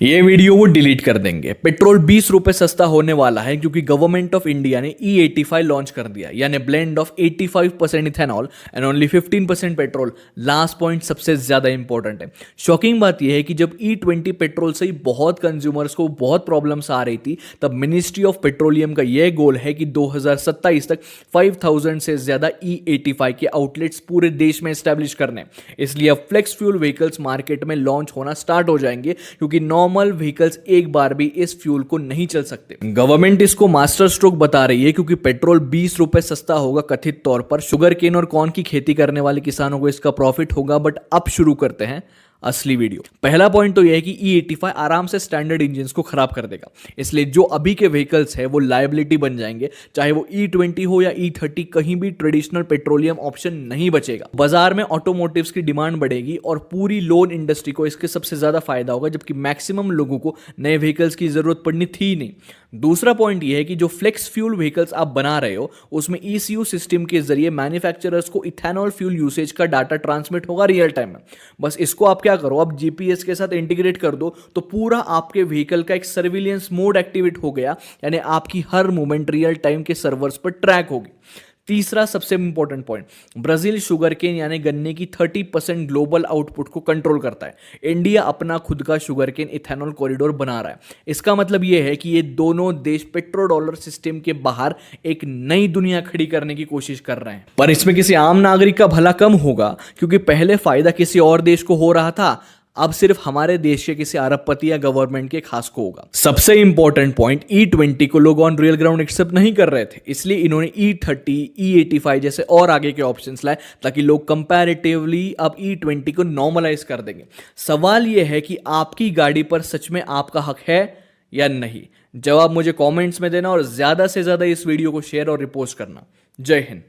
ये वीडियो वो डिलीट कर देंगे। पेट्रोल 20 रुपए सस्ता होने वाला है क्योंकि गवर्नमेंट ऑफ इंडिया ने E85 लॉन्च कर दिया, यानी blend of 85% ethanol and only 15% petrol. Last point सबसे ज्यादा इंपॉर्टेंट है। शॉकिंग बात यह है कि जब E20 पेट्रोल से ही बहुत कंज्यूमर्स को बहुत प्रॉब्लम्स आ रही थी, तब मिनिस्ट्री ऑफ पेट्रोलियम का यह गोल है कि 2027 तक 5000 से ज्यादा E85 के आउटलेट्स पूरे देश में स्टैब्लिश करने। इसलिए अब फ्लेक्स फ्यूल व्हीकल्स मार्केट में लॉन्च होना स्टार्ट हो जाएंगे क्योंकि नॉर्मल व्हीकल्स एक बार भी इस फ्यूल को नहीं चल सकते। गवर्नमेंट इसको मास्टर स्ट्रोक बता रही है क्योंकि पेट्रोल 20 रुपए सस्ता होगा कथित तौर पर। शुगर केन और कॉर्न की खेती करने वाले किसानों को इसका प्रॉफिट होगा। बट अब शुरू करते हैं असली वीडियो। पहला पॉइंट तो यह है कि E85 आराम से स्टैंडर्ड इंजन को खराब कर देगा, इसलिए जो अभी के व्हीकल्स है वो लायबिलिटी बन जाएंगे। चाहे वो E20 हो या E30, कहीं भी ट्रेडिशनल पेट्रोलियम ऑप्शन नहीं बचेगा। बाजार में ऑटोमोटिव्स की डिमांड बढ़ेगी और पूरी लोन इंडस्ट्री को इसके सबसे ज्यादा फायदा होगा, जबकि मैक्सिमम लोगों को नए व्हीकल्स की जरूरत पड़नी थी नहीं। दूसरा पॉइंट यह है कि जो फ्लेक्स फ्यूल व्हीकल्स आप बना रहे हो उसमें ECU सिस्टम के जरिए मैन्युफैक्चरर्स को इथेनॉल फ्यूल यूसेज का डाटा ट्रांसमिट होगा रियल टाइम में। बस इसको आप क्या करो, आप GPS के साथ इंटीग्रेट कर दो तो पूरा आपके व्हीकल का एक सर्विलेंस मोड एक्टिवेट हो गया, यानी आपकी हर मूवमेंट रियल टाइम के सर्वर्स पर ट्रैक होगी। तीसरा सबसे important point, Brazil sugar cane यानी गन्ने की 30% ग्लोबल आउटपुट को कंट्रोल करता है। इंडिया अपना खुद का शुगर केन इथेनॉल कॉरिडोर बना रहा है। इसका मतलब यह है कि ये दोनों देश पेट्रो डॉलर सिस्टम के बाहर एक नई दुनिया खड़ी करने की कोशिश कर रहे हैं। पर इसमें किसी आम नागरिक का भला कम होगा क्योंकि पहले फायदा किसी और देश को हो रहा था, अब सिर्फ हमारे देश के किसी अरबपति या गवर्नमेंट के खास को होगा। सबसे इंपॉर्टेंट पॉइंट, E20 को लोग ऑन रियल ग्राउंड एक्सेप्ट नहीं कर रहे थे, इसलिए इन्होंने E30, E85 जैसे और आगे के ऑप्शंस लाए ताकि लोग कंपैरेटिवली अब E20 को नॉर्मलाइज कर देंगे। सवाल यह है कि आपकी गाड़ी पर सच में आपका हक है या नहीं। जवाब मुझे कॉमेंट्स में देना और ज्यादा से ज्यादा इस वीडियो को शेयर और रिपोस्ट करना। जय हिंद।